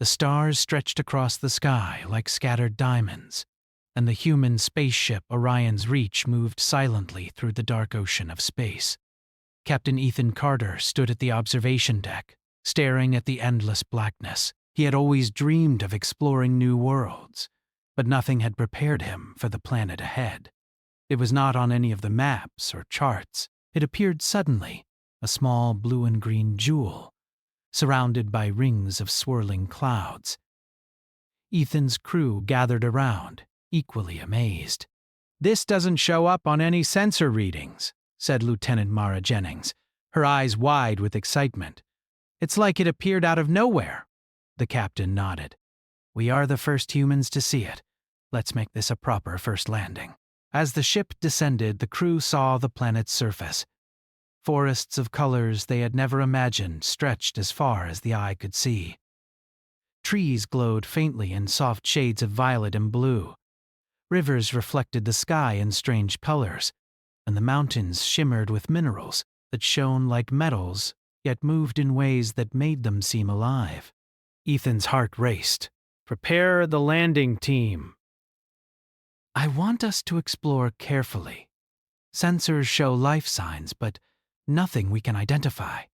The stars stretched across the sky like scattered diamonds, and the human spaceship Orion's Reach moved silently through the dark ocean of space. Captain Ethan Carter stood at the observation deck, staring at the endless blackness. He had always dreamed of exploring new worlds, but nothing had prepared him for the planet ahead. It was not on any of the maps or charts. It appeared suddenly, a small blue and green jewel, surrounded by rings of swirling clouds. Ethan's crew gathered around, equally amazed. "This doesn't show up on any sensor readings," said Lieutenant Mara Jennings, her eyes wide with excitement. "It's like it appeared out of nowhere." The captain nodded. "We are the first humans to see it. Let's make this a proper first landing." As the ship descended, the crew saw the planet's surface. Forests of colors they had never imagined stretched as far as the eye could see. Trees glowed faintly in soft shades of violet and blue. Rivers reflected the sky in strange colors, and the mountains shimmered with minerals that shone like metals, yet moved in ways that made them seem alive. Ethan's heart raced. "Prepare the landing team." "I want us to explore carefully. Sensors show life signs, but nothing we can identify."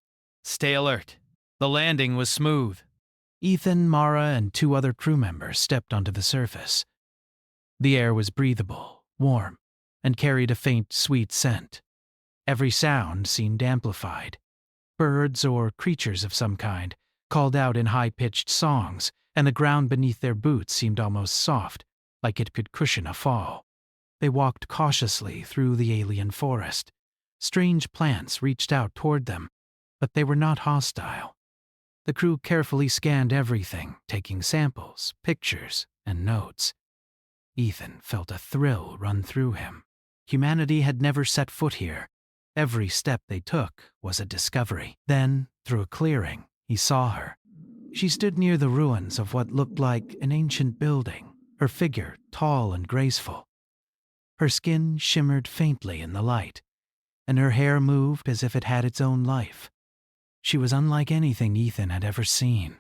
"Stay alert. The landing was smooth." Ethan, Mara, and 2 other crew members stepped onto the surface. The air was breathable, warm, and carried a faint, sweet scent. Every sound seemed amplified. Birds or creatures of some kind called out in high-pitched songs, and the ground beneath their boots seemed almost soft, like it could cushion a fall. They walked cautiously through the alien forest. Strange plants reached out toward them, but they were not hostile. The crew carefully scanned everything, taking samples, pictures, and notes. Ethan felt a thrill run through him. Humanity had never set foot here. Every step they took was a discovery. Then, through a clearing, he saw her. She stood near the ruins of what looked like an ancient building, her figure tall and graceful. Her skin shimmered faintly in the light, and her hair moved as if it had its own life. She was unlike anything Ethan had ever seen.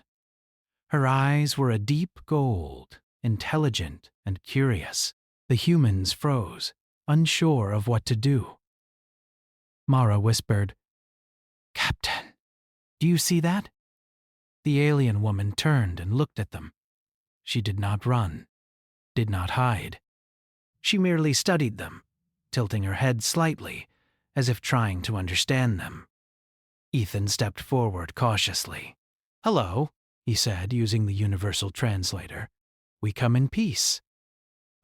Her eyes were a deep gold, intelligent and curious. The humans froze, unsure of what to do. Mara whispered, "Captain, do you see that?" The alien woman turned and looked at them. She did not run, did not hide. She merely studied them, tilting her head slightly, as if trying to understand them. Ethan stepped forward cautiously. "Hello," he said, using the universal translator. "We come in peace."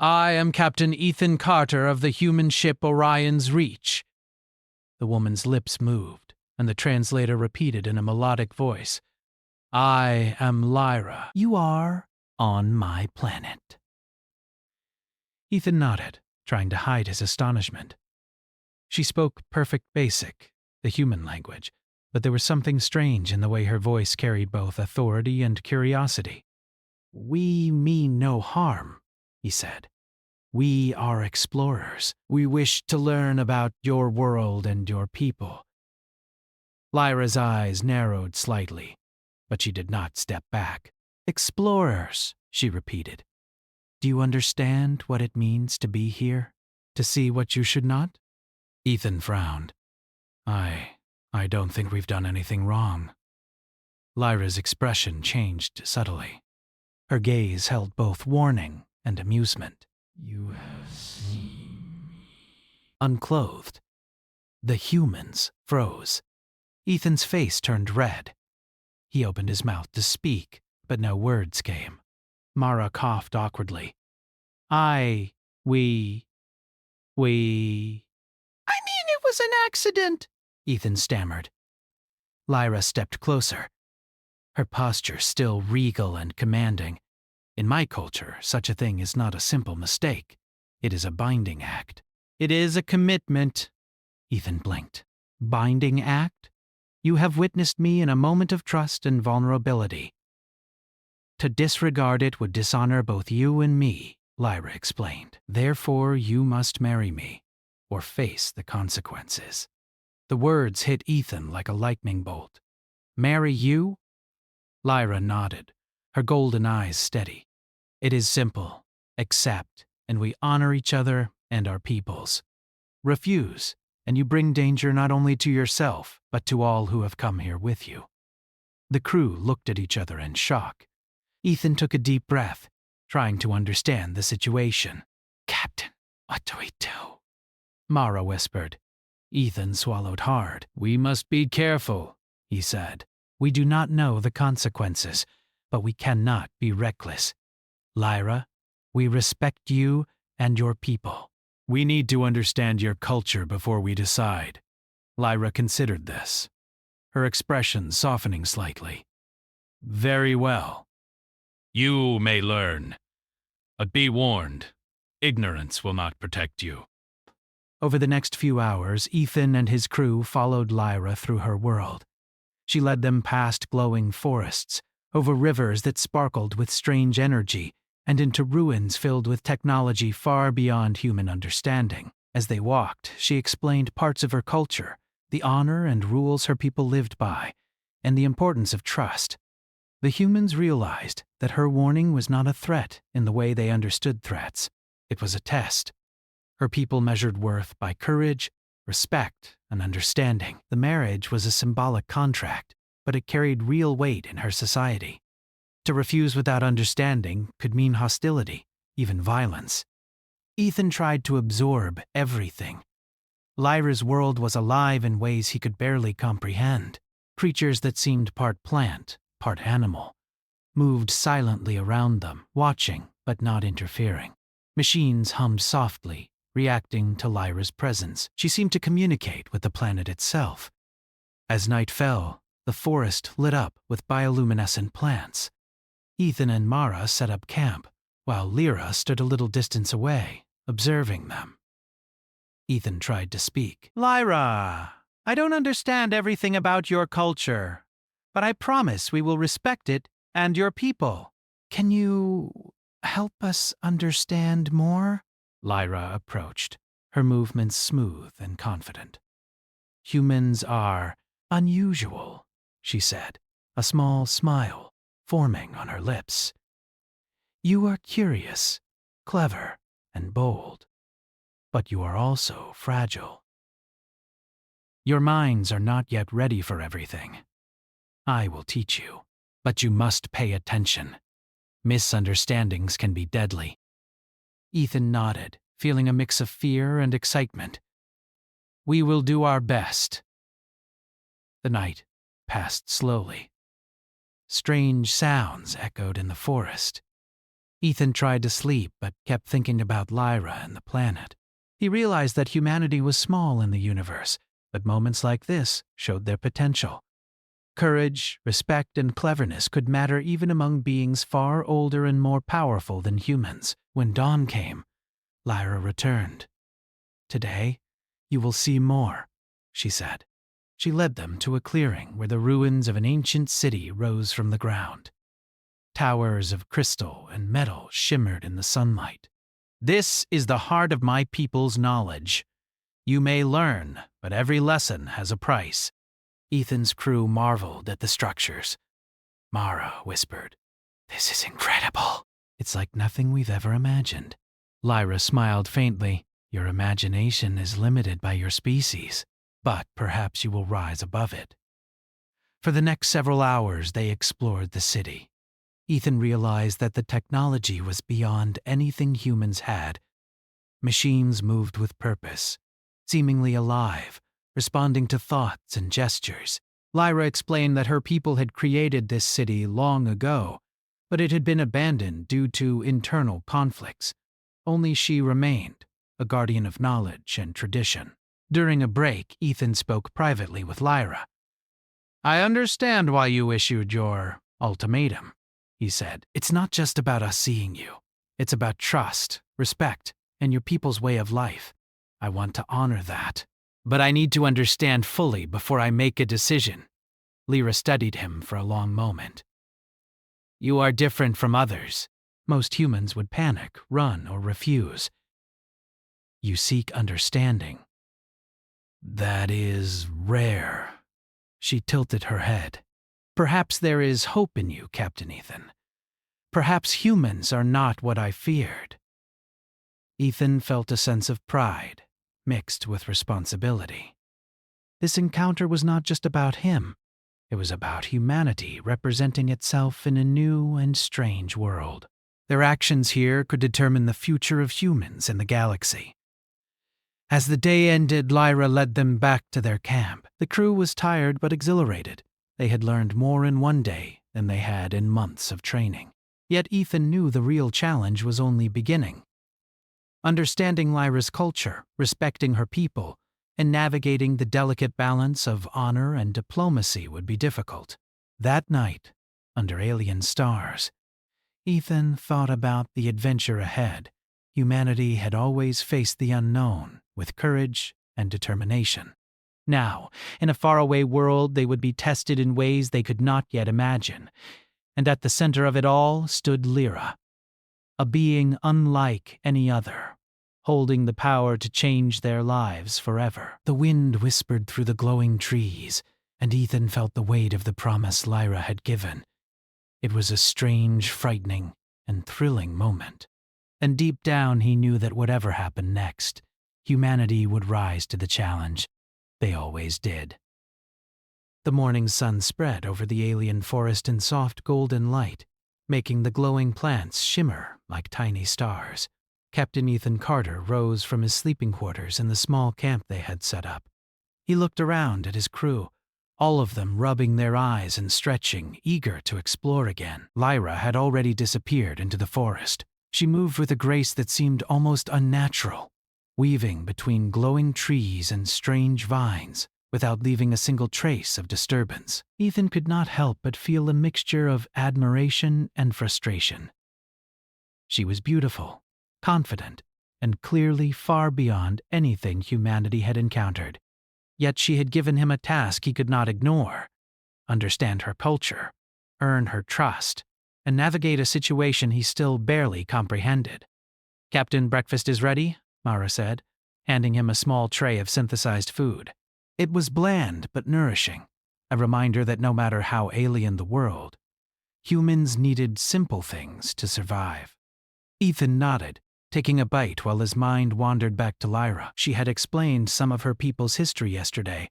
"I am Captain Ethan Carter of the human ship Orion's Reach." The woman's lips moved, and the translator repeated in a melodic voice, "I am Lyra." "You are on my planet." Ethan nodded, trying to hide his astonishment. She spoke perfect basic, the human language, but there was something strange in the way her voice carried both authority and curiosity. "We mean no harm," he said. "We are explorers. We wish to learn about your world and your people." Lyra's eyes narrowed slightly, but she did not step back. "Explorers," she repeated. "Do you understand what it means to be here? To see what you should not?" Ethan frowned. I don't think we've done anything wrong." Lyra's expression changed subtly. Her gaze held both warning and amusement. "You have seen me." Unclothed. The humans froze. Ethan's face turned red. He opened his mouth to speak, but no words came. Mara coughed awkwardly. We... "I mean, it was an accident," Ethan stammered. Lyra stepped closer, her posture still regal and commanding. "In my culture, such a thing is not a simple mistake. It is a binding act." "It is a commitment." Ethan blinked. "Binding act? You have witnessed me in a moment of trust and vulnerability. To disregard it would dishonor both you and me," Lyra explained. "Therefore, you must marry me, or face the consequences." The words hit Ethan like a lightning bolt. "Marry you?" Lyra nodded, her golden eyes steady. "It is simple. Accept, and we honor each other and our peoples. Refuse, and you bring danger not only to yourself, but to all who have come here with you." The crew looked at each other in shock. Ethan took a deep breath, trying to understand the situation. "Captain, what do we do?" Mara whispered. Ethan swallowed hard. "We must be careful," he said. "We do not know the consequences, but we cannot be reckless. Lyra, we respect you and your people. We need to understand your culture before we decide." Lyra considered this, her expression softening slightly. "Very well. You may learn. But be warned, ignorance will not protect you." Over the next few hours, Ethan and his crew followed Lyra through her world. She led them past glowing forests, over rivers that sparkled with strange energy, and into ruins filled with technology far beyond human understanding. As they walked, she explained parts of her culture, the honor and rules her people lived by, and the importance of trust. The humans realized that her warning was not a threat in the way they understood threats. It was a test. Her people measured worth by courage, respect, and understanding. The marriage was a symbolic contract, but it carried real weight in her society. To refuse without understanding could mean hostility, even violence. Ethan tried to absorb everything. Lyra's world was alive in ways he could barely comprehend. Creatures that seemed part plant, part animal, moved silently around them, watching but not interfering. Machines hummed softly, reacting to Lyra's presence. She seemed to communicate with the planet itself. As night fell, the forest lit up with bioluminescent plants. Ethan and Mara set up camp, while Lyra stood a little distance away, observing them. Ethan tried to speak. "Lyra, I don't understand everything about your culture, but I promise we will respect it and your people. Can you help us understand more?" Lyra approached, her movements smooth and confident. "Humans are unusual," she said, a small smile forming on her lips. "You are curious, clever, and bold, but you are also fragile. Your minds are not yet ready for everything. I will teach you, but you must pay attention. Misunderstandings can be deadly." Ethan nodded, feeling a mix of fear and excitement. "We will do our best." The night passed slowly. Strange sounds echoed in the forest. Ethan tried to sleep but kept thinking about Lyra and the planet. He realized that humanity was small in the universe, but moments like this showed their potential. Courage, respect, and cleverness could matter even among beings far older and more powerful than humans. When dawn came, Lyra returned. "Today, you will see more," she said. She led them to a clearing where the ruins of an ancient city rose from the ground. Towers of crystal and metal shimmered in the sunlight. "This is the heart of my people's knowledge. You may learn, but every lesson has a price." Ethan's crew marveled at the structures. Mara whispered, "This is incredible. It's like nothing we've ever imagined." Lyra smiled faintly. "Your imagination is limited by your species, but perhaps you will rise above it." For the next several hours, they explored the city. Ethan realized that the technology was beyond anything humans had. Machines moved with purpose, seemingly alive, responding to thoughts and gestures. Lyra explained that her people had created this city long ago, but it had been abandoned due to internal conflicts. Only she remained, a guardian of knowledge and tradition. During a break, Ethan spoke privately with Lyra. "I understand why you issued your ultimatum," he said. "It's not just about us seeing you. It's about trust, respect, and your people's way of life. I want to honor that. But I need to understand fully before I make a decision." Lyra studied him for a long moment. "You are different from others. Most humans would panic, run, or refuse. You seek understanding. That is rare." She tilted her head. "Perhaps there is hope in you, Captain Ethan. Perhaps humans are not what I feared. Ethan felt a sense of pride, mixed with responsibility. This encounter was not just about him. It was about humanity representing itself in a new and strange world. Their actions here could determine the future of humans in the galaxy. As the day ended, Lyra led them back to their camp. The crew was tired but exhilarated. They had learned more in one day than they had in months of training. Yet Ethan knew the real challenge was only beginning. Understanding Lyra's culture, respecting her people, and navigating the delicate balance of honor and diplomacy would be difficult. That night, under alien stars, Ethan thought about the adventure ahead. Humanity had always faced the unknown with courage and determination. Now, in a faraway world, they would be tested in ways they could not yet imagine. And at the center of it all stood Lyra, a being unlike any other, holding the power to change their lives forever. The wind whispered through the glowing trees, and Ethan felt the weight of the promise Lyra had given. It was a strange, frightening, and thrilling moment. And deep down he knew that whatever happened next, humanity would rise to the challenge. They always did. The morning sun spread over the alien forest in soft golden light, making the glowing plants shimmer like tiny stars. Captain Ethan Carter rose from his sleeping quarters in the small camp they had set up. He looked around at his crew, all of them rubbing their eyes and stretching, eager to explore again. Lyra had already disappeared into the forest. She moved with a grace that seemed almost unnatural, weaving between glowing trees and strange vines, without leaving a single trace of disturbance. Ethan could not help but feel a mixture of admiration and frustration. She was beautiful, confident, and clearly far beyond anything humanity had encountered. Yet she had given him a task he could not ignore: understand her culture, earn her trust, and navigate a situation he still barely comprehended. "Captain, breakfast is ready," Mara said, handing him a small tray of synthesized food. It was bland but nourishing, a reminder that no matter how alien the world, humans needed simple things to survive. Ethan nodded, taking a bite while his mind wandered back to Lyra. She had explained some of her people's history yesterday.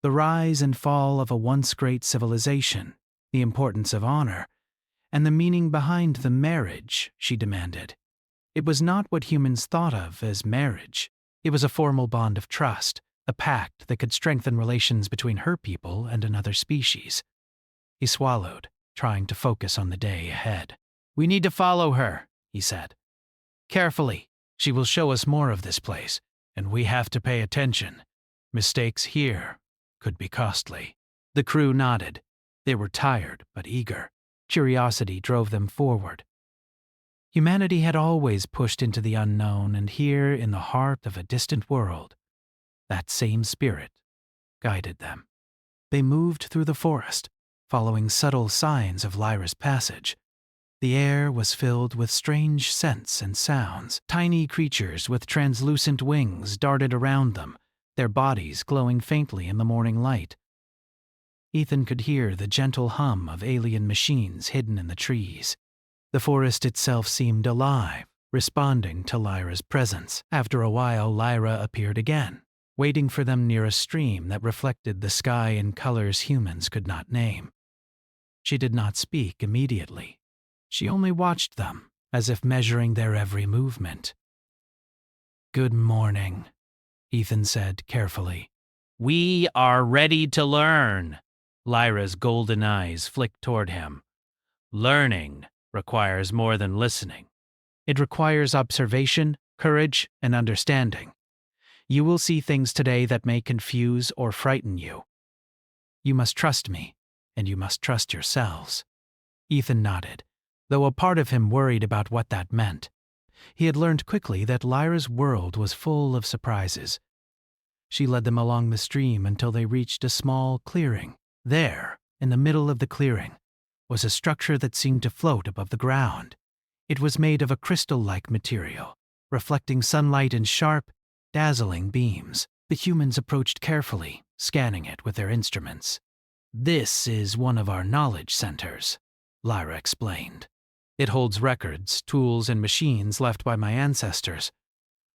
The rise and fall of a once great civilization, the importance of honor, and the meaning behind the marriage she demanded. It was not what humans thought of as marriage. It was a formal bond of trust, a pact that could strengthen relations between her people and another species. He swallowed, trying to focus on the day ahead. "We need to follow her," he said. "Carefully. She will show us more of this place, and we have to pay attention. Mistakes here could be costly." The crew nodded. They were tired but eager. Curiosity drove them forward. Humanity had always pushed into the unknown, and here, in the heart of a distant world, that same spirit guided them. They moved through the forest, following subtle signs of Lyra's passage. The air was filled with strange scents and sounds. Tiny creatures with translucent wings darted around them, their bodies glowing faintly in the morning light. Ethan could hear the gentle hum of alien machines hidden in the trees. The forest itself seemed alive, responding to Lyra's presence. After a while, Lyra appeared again, waiting for them near a stream that reflected the sky in colors humans could not name. She did not speak immediately. She only watched them, as if measuring their every movement. "Good morning," Ethan said carefully. "We are ready to learn." Lyra's golden eyes flicked toward him. "Learning requires more than listening. It requires observation, courage, and understanding. You will see things today that may confuse or frighten you. You must trust me, and you must trust yourselves." Ethan nodded, though a part of him worried about what that meant. He had learned quickly that Lyra's world was full of surprises. She led them along the stream until they reached a small clearing. There, in the middle of the clearing, was a structure that seemed to float above the ground. It was made of a crystal-like material, reflecting sunlight in sharp, dazzling beams. The humans approached carefully, scanning it with their instruments. "This is one of our knowledge centers," Lyra explained. It holds records, tools, and machines left by my ancestors.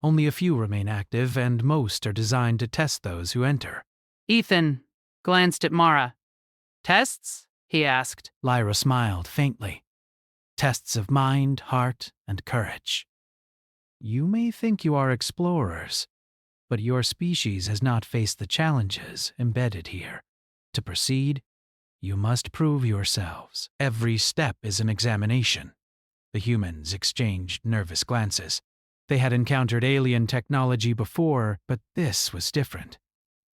Only a few remain active, and most are designed to test those who enter. Ethan glanced at Mara. Tests? He asked. Lyra smiled faintly. Tests of mind, heart, and courage. You may think you are explorers, but your species has not faced the challenges embedded here. To proceed, you must prove yourselves. Every step is an examination. The humans exchanged nervous glances. They had encountered alien technology before, but this was different.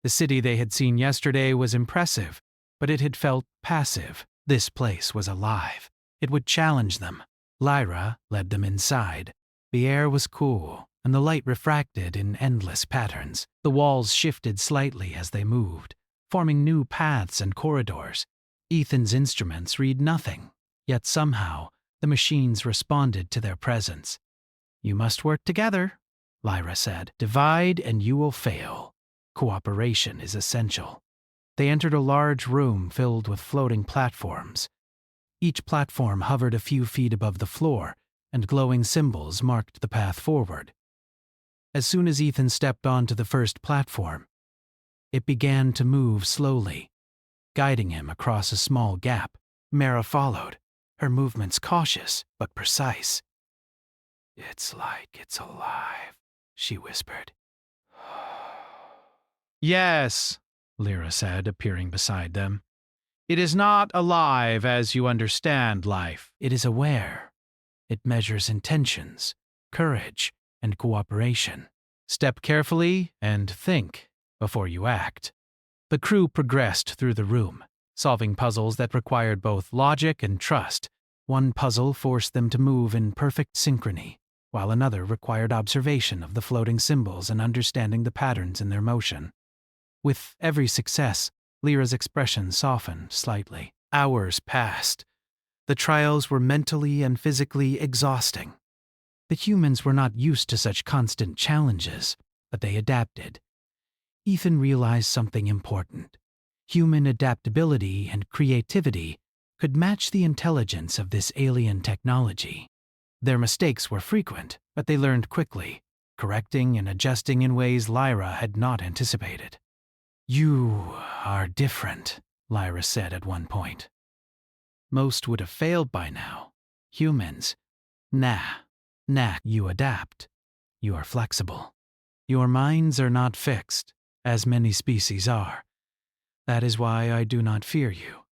The city they had seen yesterday was impressive, but it had felt passive. This place was alive. It would challenge them. Lyra led them inside. The air was cool, and the light refracted in endless patterns. The walls shifted slightly as they moved, forming new paths and corridors. Ethan's instruments read nothing, yet somehow the machines responded to their presence. You must work together, Lyra said. Divide and you will fail. Cooperation is essential. They entered a large room filled with floating platforms. Each platform hovered a few feet above the floor, and glowing symbols marked the path forward. As soon as Ethan stepped onto the first platform, it began to move slowly, guiding him across a small gap. Mara followed, her movements cautious but precise. It's like it's alive, she whispered. Yes, Lyra said, appearing beside them. It is not alive as you understand life. It is aware. It measures intentions, courage, and cooperation. Step carefully and think before you act. The crew progressed through the room, solving puzzles that required both logic and trust. One puzzle forced them to move in perfect synchrony, while another required observation of the floating symbols and understanding the patterns in their motion. With every success, Lyra's expression softened slightly. Hours passed. The trials were mentally and physically exhausting. The humans were not used to such constant challenges, but they adapted. Ethan realized something important. Human adaptability and creativity could match the intelligence of this alien technology. Their mistakes were frequent, but they learned quickly, correcting and adjusting in ways Lyra had not anticipated. You are different, Lyra said at one point. Most would have failed by now. Humans. Nah, you adapt. You are flexible. Your minds are not fixed, as many species are. That is why I do not fear you.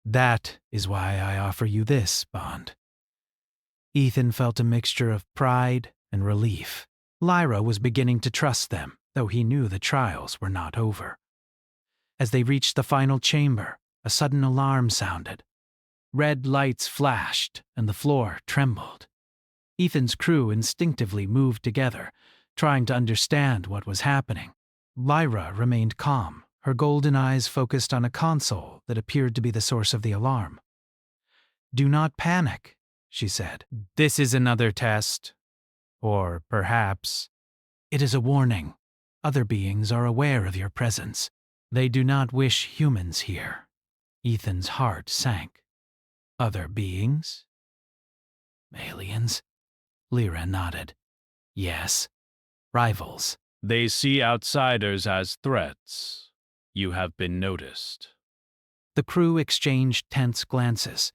That is why I offer you this bond. Ethan felt a mixture of pride and relief. Lyra was beginning to trust them, though he knew the trials were not over. As they reached the final chamber, a sudden alarm sounded. Red lights flashed, and the floor trembled. Ethan's crew instinctively moved together, trying to understand what was happening. Lyra remained calm, her golden eyes focused on a console that appeared to be the source of the alarm. Do not panic, she said. This is another test. Or perhaps it is a warning. Other beings are aware of your presence. They do not wish humans here. Ethan's heart sank. Other beings? Aliens? Lyra nodded. Yes. Rivals. They see outsiders as threats. You have been noticed. The crew exchanged tense glances.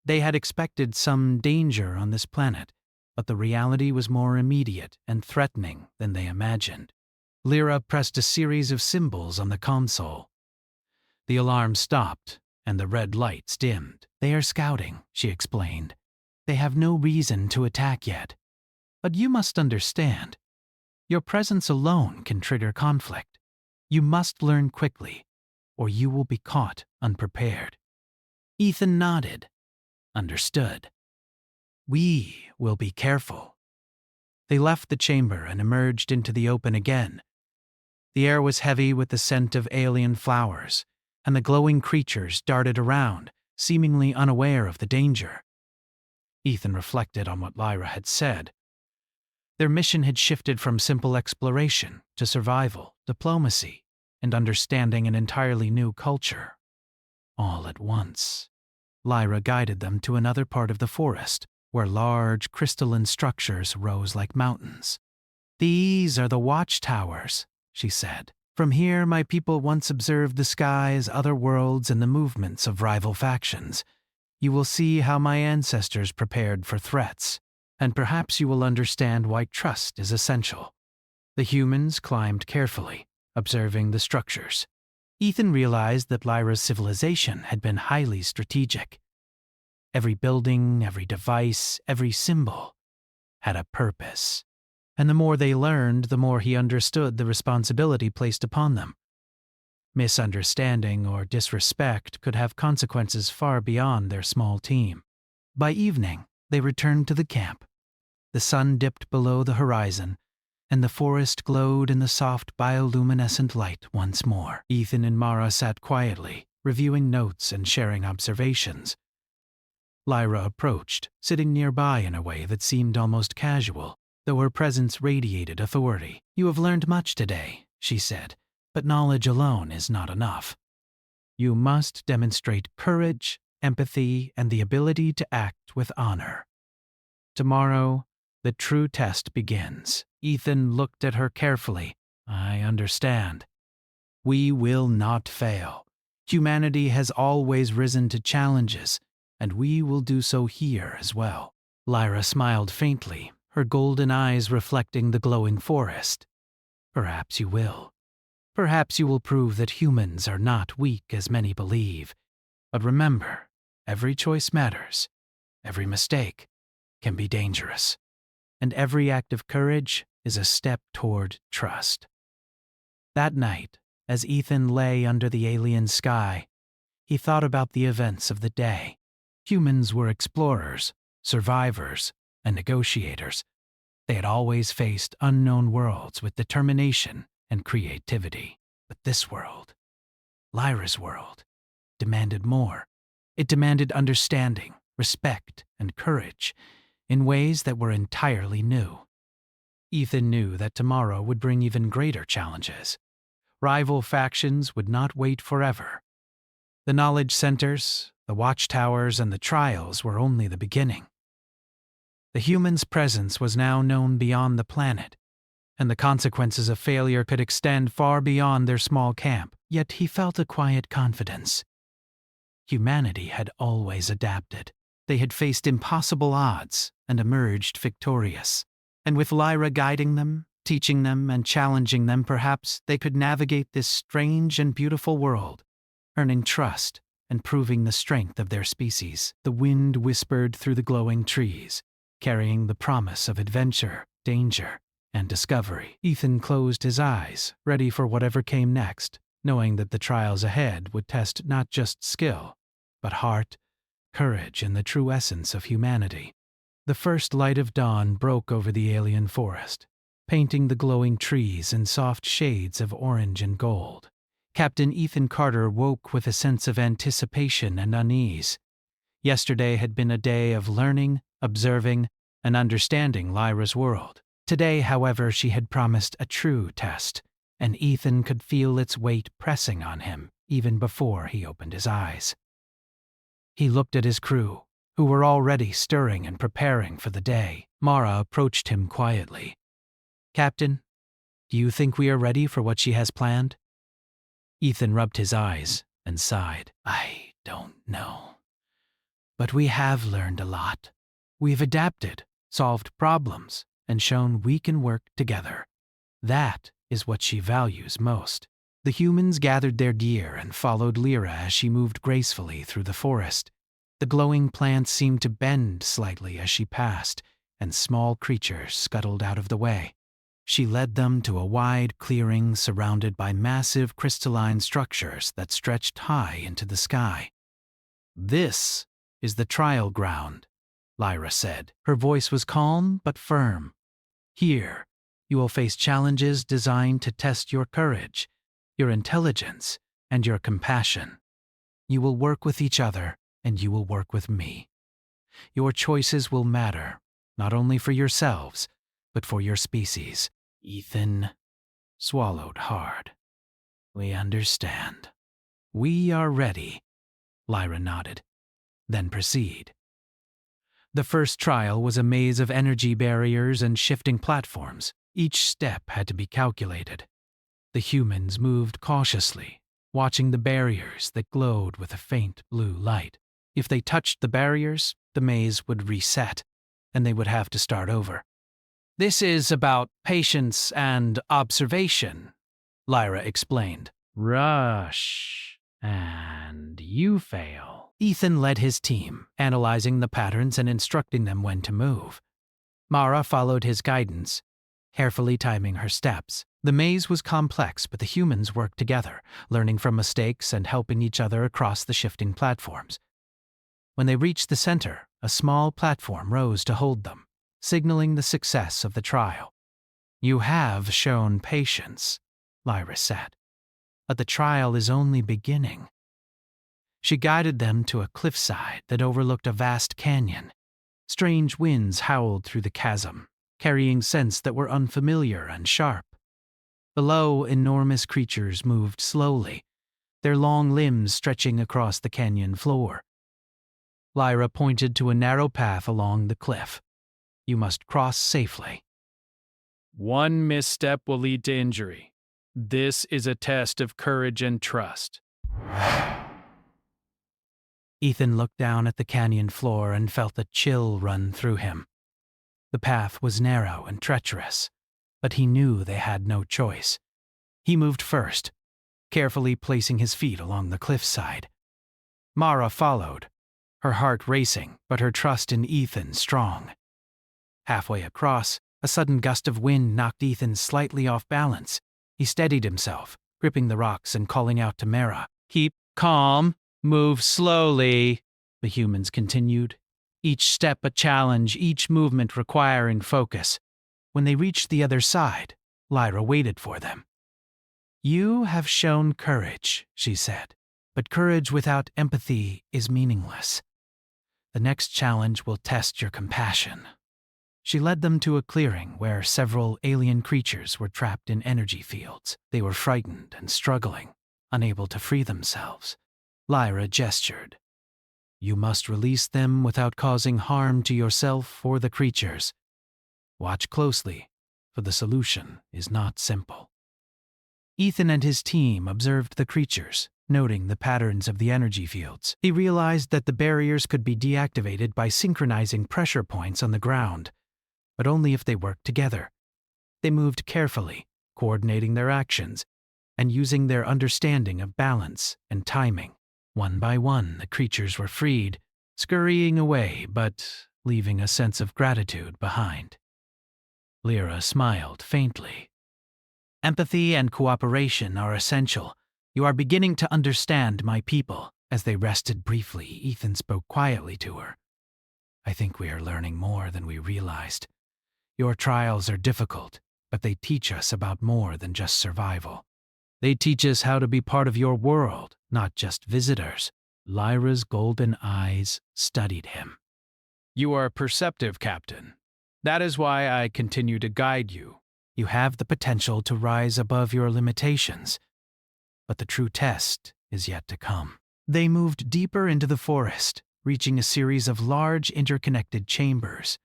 They had expected some danger on this planet, but the reality was more immediate and threatening than they imagined. Lyra pressed a series of symbols on the console. The alarm stopped, and the red lights dimmed. They are scouting, she explained. They have no reason to attack yet. But you must understand. Your presence alone can trigger conflict. You must learn quickly, or you will be caught unprepared. Ethan nodded. Understood. We will be careful. They left the chamber and emerged into the open again. The air was heavy with the scent of alien flowers, and the glowing creatures darted around, seemingly unaware of the danger. Ethan reflected on what Lyra had said. Their mission had shifted from simple exploration to survival, diplomacy, and understanding an entirely new culture. All at once. Lyra guided them to another part of the forest, where large crystalline structures rose like mountains. "These are the watchtowers," she said. "From here my people once observed the skies, other worlds, and the movements of rival factions. You will see how my ancestors prepared for threats, and perhaps you will understand why trust is essential." The humans climbed carefully, observing the structures. Ethan realized that Lyra's civilization had been highly strategic. Every building, every device, every symbol had a purpose. And the more they learned, the more he understood the responsibility placed upon them. Misunderstanding or disrespect could have consequences far beyond their small team. By evening, they returned to the camp. The sun dipped below the horizon, and the forest glowed in the soft bioluminescent light once more. Ethan and Mara sat quietly, reviewing notes and sharing observations. Lyra approached, sitting nearby in a way that seemed almost casual, though her presence radiated authority. "You have learned much today," she said, "but knowledge alone is not enough. You must demonstrate courage, empathy, and the ability to act with honor. Tomorrow, the true test begins." Ethan looked at her carefully. "I understand. We will not fail. Humanity has always risen to challenges, and we will do so here as well." Lyra smiled faintly, her golden eyes reflecting the glowing forest. "Perhaps you will. Perhaps you will prove that humans are not weak as many believe. But remember, every choice matters. Every mistake can be dangerous. And every act of courage is a step toward trust." That night, as Ethan lay under the alien sky, he thought about the events of the day. Humans were explorers, survivors, and negotiators. They had always faced unknown worlds with determination and creativity. But this world, Lyra's world, demanded more. It demanded understanding, respect, and courage in ways that were entirely new. Ethan knew that tomorrow would bring even greater challenges. Rival factions would not wait forever. The knowledge centers, the watchtowers, and the trials were only the beginning. The humans' presence was now known beyond the planet, and the consequences of failure could extend far beyond their small camp. Yet he felt a quiet confidence. Humanity had always adapted. They had faced impossible odds and emerged victorious. And with Lyra guiding them, teaching them, and challenging them, perhaps they could navigate this strange and beautiful world, earning trust and proving the strength of their species. The wind whispered through the glowing trees, carrying the promise of adventure, danger, and discovery. Ethan closed his eyes, ready for whatever came next, knowing that the trials ahead would test not just skill, but heart, courage, and the true essence of humanity. The first light of dawn broke over the alien forest, painting the glowing trees in soft shades of orange and gold. Captain Ethan Carter woke with a sense of anticipation and unease. Yesterday had been a day of learning, observing, and understanding Lyra's world. Today, however, she had promised a true test, and Ethan could feel its weight pressing on him even before he opened his eyes. He looked at his crew, who were already stirring and preparing for the day. Mara approached him quietly. "Captain, do you think we are ready for what she has planned?" Ethan rubbed his eyes and sighed. "I don't know. But we have learned a lot. We've adapted, solved problems, and shown we can work together. That is what she values most." The humans gathered their gear and followed Lyra as she moved gracefully through the forest. The glowing plants seemed to bend slightly as she passed, and small creatures scuttled out of the way. She led them to a wide clearing surrounded by massive crystalline structures that stretched high into the sky. "This is the trial ground," Lyra said. Her voice was calm but firm. "Here, you will face challenges designed to test your courage, your intelligence, and your compassion. You will work with each other, and you will work with me. Your choices will matter, not only for yourselves, but for your species." Ethan swallowed hard. "We understand. We are ready," Lyra nodded. then proceed. The first trial was a maze of energy barriers and shifting platforms. Each step had to be calculated. The humans moved cautiously, watching the barriers that glowed with a faint blue light. If they touched the barriers, the maze would reset, and they would have to start over. "This is about patience and observation," Lyra explained. "Rush, and you fail." Ethan led his team, analyzing the patterns and instructing them when to move. Mara followed his guidance, carefully timing her steps. The maze was complex, but the humans worked together, learning from mistakes and helping each other across the shifting platforms. When they reached the center, a small platform rose to hold them, signaling the success of the trial. "You have shown patience," Lyra said, "but the trial is only beginning." She guided them to a cliffside that overlooked a vast canyon. Strange winds howled through the chasm, carrying scents that were unfamiliar and sharp. Below, enormous creatures moved slowly, their long limbs stretching across the canyon floor. Lyra pointed to a narrow path along the cliff. "You must cross safely." One misstep will lead to injury. This is a test of courage and trust. Ethan looked down at the canyon floor and felt a chill run through him. The path was narrow and treacherous, but he knew they had no choice. He moved first, carefully placing his feet along the cliffside. Mara followed, her heart racing, but her trust in Ethan strong. Halfway across, a sudden gust of wind knocked Ethan slightly off balance. He steadied himself, gripping the rocks and calling out to Mara. "Keep calm, move slowly," the humans continued, each step a challenge, each movement requiring focus. When they reached the other side, Lyra waited for them. "You have shown courage," she said, "but courage without empathy is meaningless. The next challenge will test your compassion." She led them to a clearing where several alien creatures were trapped in energy fields. They were frightened and struggling, unable to free themselves. Lyra gestured. "You must release them without causing harm to yourself or the creatures. Watch closely, for the solution is not simple." Ethan and his team observed the creatures, noting the patterns of the energy fields. He realized that the barriers could be deactivated by synchronizing pressure points on the ground, but only if they worked together. They moved carefully, coordinating their actions, and using their understanding of balance and timing. One by one, the creatures were freed, scurrying away, but leaving a sense of gratitude behind. Lyra smiled faintly. "Empathy and cooperation are essential. You are beginning to understand my people." As they rested briefly, Ethan spoke quietly to her. "I think we are learning more than we realized. Your trials are difficult, but they teach us about more than just survival. They teach us how to be part of your world, not just visitors." Lyra's golden eyes studied him. You are perceptive, Captain. That is why I continue to guide you. You have the potential to rise above your limitations, but the true test is yet to come. They moved deeper into the forest, reaching a series of large interconnected chambers.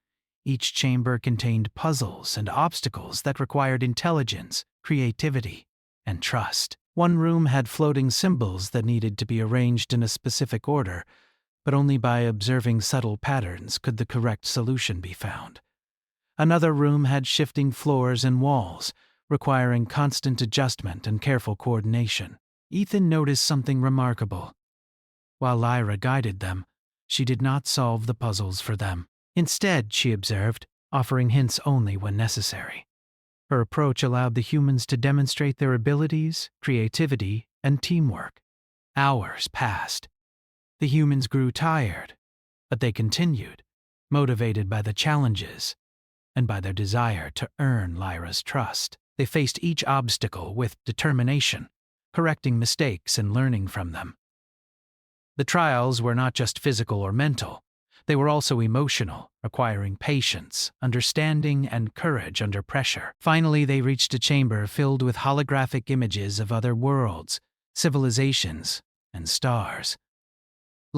Each chamber contained puzzles and obstacles that required intelligence, creativity, and trust. One room had floating symbols that needed to be arranged in a specific order, but only by observing subtle patterns could the correct solution be found. Another room had shifting floors and walls, requiring constant adjustment and careful coordination. Ethan noticed something remarkable. While Lyra guided them, she did not solve the puzzles for them. Instead, she observed, offering hints only when necessary. Her approach allowed the humans to demonstrate their abilities, creativity, and teamwork. Hours passed. The humans grew tired, but they continued, motivated by the challenges and by their desire to earn Lyra's trust. They faced each obstacle with determination, correcting mistakes and learning from them. The trials were not just physical or mental. They were also emotional, requiring patience, understanding, and courage under pressure. Finally, they reached a chamber filled with holographic images of other worlds, civilizations, and stars.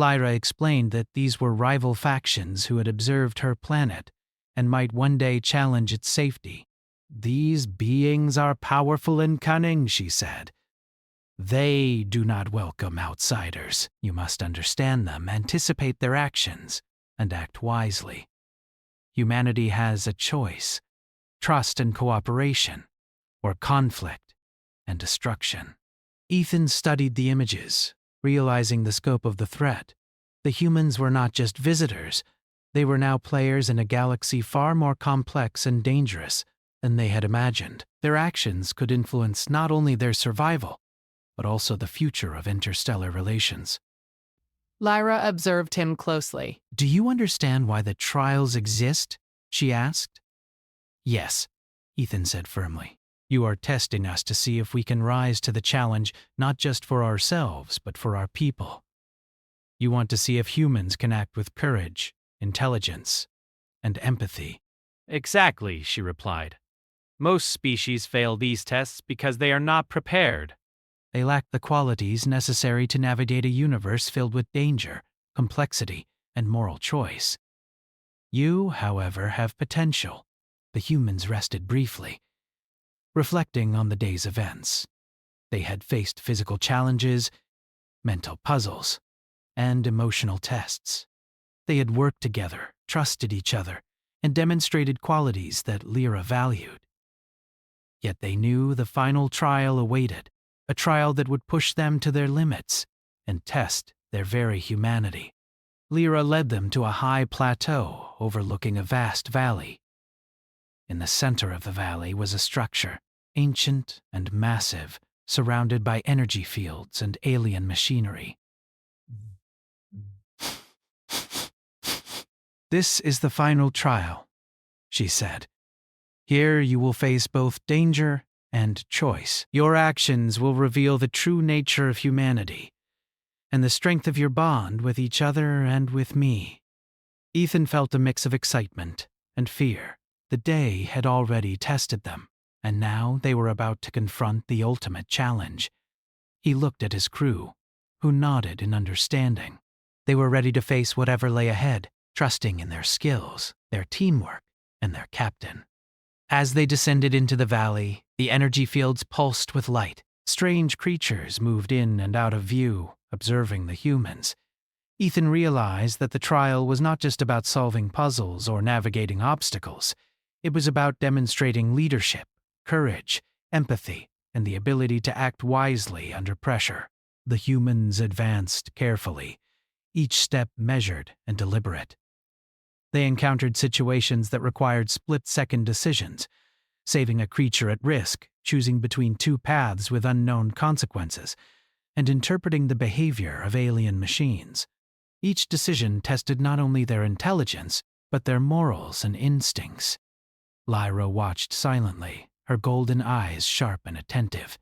Lyra explained that these were rival factions who had observed her planet and might one day challenge its safety. "These beings are powerful and cunning," she said. "They do not welcome outsiders. You must understand them, anticipate their actions, and act wisely. Humanity has a choice: trust and cooperation, or conflict and destruction." Ethan studied the images, realizing the scope of the threat. The humans were not just visitors. They were now players in a galaxy far more complex and dangerous than they had imagined. Their actions could influence not only their survival, but also the future of interstellar relations. Lyra observed him closely. "Do you understand why the trials exist?" she asked. "Yes," Ethan said firmly. "You are testing us to see if we can rise to the challenge, not just for ourselves, but for our people. You want to see if humans can act with courage, intelligence, and empathy." Exactly, she replied. Most species fail these tests because they are not prepared. They lack the qualities necessary to navigate a universe filled with danger, complexity, and moral choice. You, however, have potential. The humans rested briefly, reflecting on the day's events. They had faced physical challenges, mental puzzles, and emotional tests. They had worked together, trusted each other, and demonstrated qualities that Lyra valued. Yet they knew the final trial awaited, a trial that would push them to their limits and test their very humanity. Lyra led them to a high plateau overlooking a vast valley. In the center of the valley was a structure, ancient and massive, surrounded by energy fields and alien machinery. "This is the final trial," she said. "Here you will face both danger and choice. Your actions will reveal the true nature of humanity and the strength of your bond with each other and with me." Ethan felt a mix of excitement and fear. The day had already tested them, and now they were about to confront the ultimate challenge. He looked at his crew, who nodded in understanding. They were ready to face whatever lay ahead, trusting in their skills, their teamwork, and their captain. As they descended into the valley, the energy fields pulsed with light. Strange creatures moved in and out of view, observing the humans. Ethan realized that the trial was not just about solving puzzles or navigating obstacles. It was about demonstrating leadership, courage, empathy, and the ability to act wisely under pressure. The humans advanced carefully, each step measured and deliberate. They encountered situations that required split-second decisions, saving a creature at risk, choosing between two paths with unknown consequences, and interpreting the behavior of alien machines. Each decision tested not only their intelligence, but their morals and instincts. Lyra watched silently, her golden eyes sharp and attentive.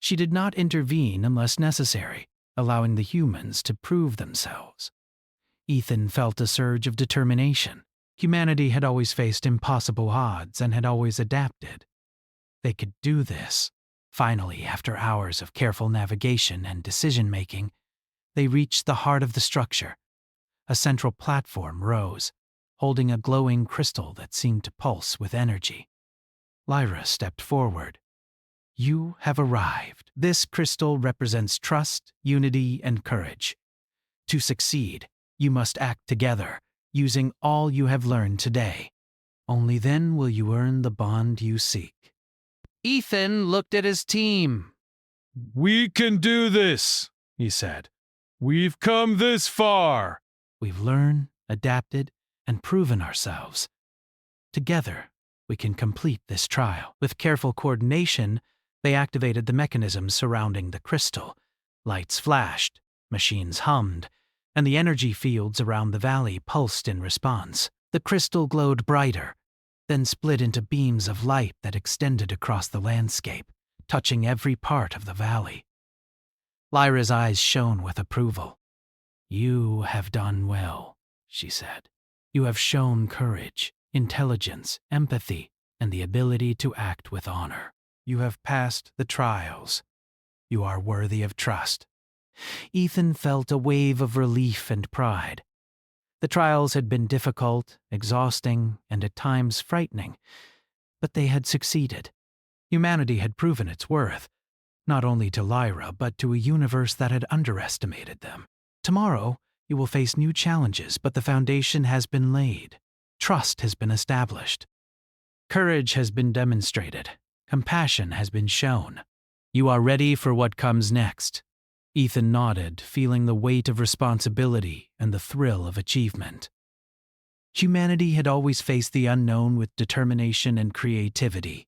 She did not intervene unless necessary, allowing the humans to prove themselves. Ethan felt a surge of determination. Humanity had always faced impossible odds and had always adapted. They could do this. Finally, after hours of careful navigation and decision-making, they reached the heart of the structure. A central platform rose, holding a glowing crystal that seemed to pulse with energy. Lyra stepped forward. "You have arrived. This crystal represents trust, unity, and courage. To succeed, you must act together, using all you have learned today. Only then will you earn the bond you seek." Ethan looked at his team. "We can do this," he said. "We've come this far." "We've learned, adapted, and proven ourselves. Together, we can complete this trial." With careful coordination, they activated the mechanisms surrounding the crystal. Lights flashed, machines hummed, and the energy fields around the valley pulsed in response. The crystal glowed brighter, then split into beams of light that extended across the landscape, touching every part of the valley. Lyra's eyes shone with approval. "You have done well," she said. "You have shown courage, intelligence, empathy, and the ability to act with honor. You have passed the trials. You are worthy of trust. Ethan felt a wave of relief and pride. The trials had been difficult, exhausting, and at times frightening, but they had succeeded. Humanity had proven its worth, not only to Lyra, but to a universe that had underestimated them. Tomorrow, you will face new challenges, but the foundation has been laid. Trust has been established. Courage has been demonstrated. Compassion has been shown. You are ready for what comes next. Ethan nodded, feeling the weight of responsibility and the thrill of achievement. Humanity had always faced the unknown with determination and creativity.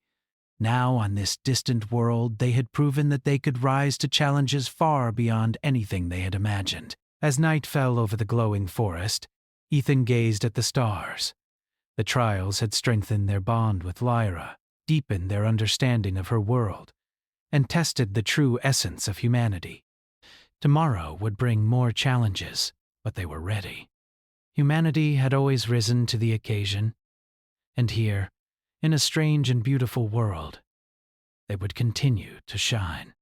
Now, on this distant world, they had proven that they could rise to challenges far beyond anything they had imagined. As night fell over the glowing forest, Ethan gazed at the stars. The trials had strengthened their bond with Lyra, deepened their understanding of her world, and tested the true essence of humanity. Tomorrow would bring more challenges, but they were ready. Humanity had always risen to the occasion, and here, in a strange and beautiful world, they would continue to shine.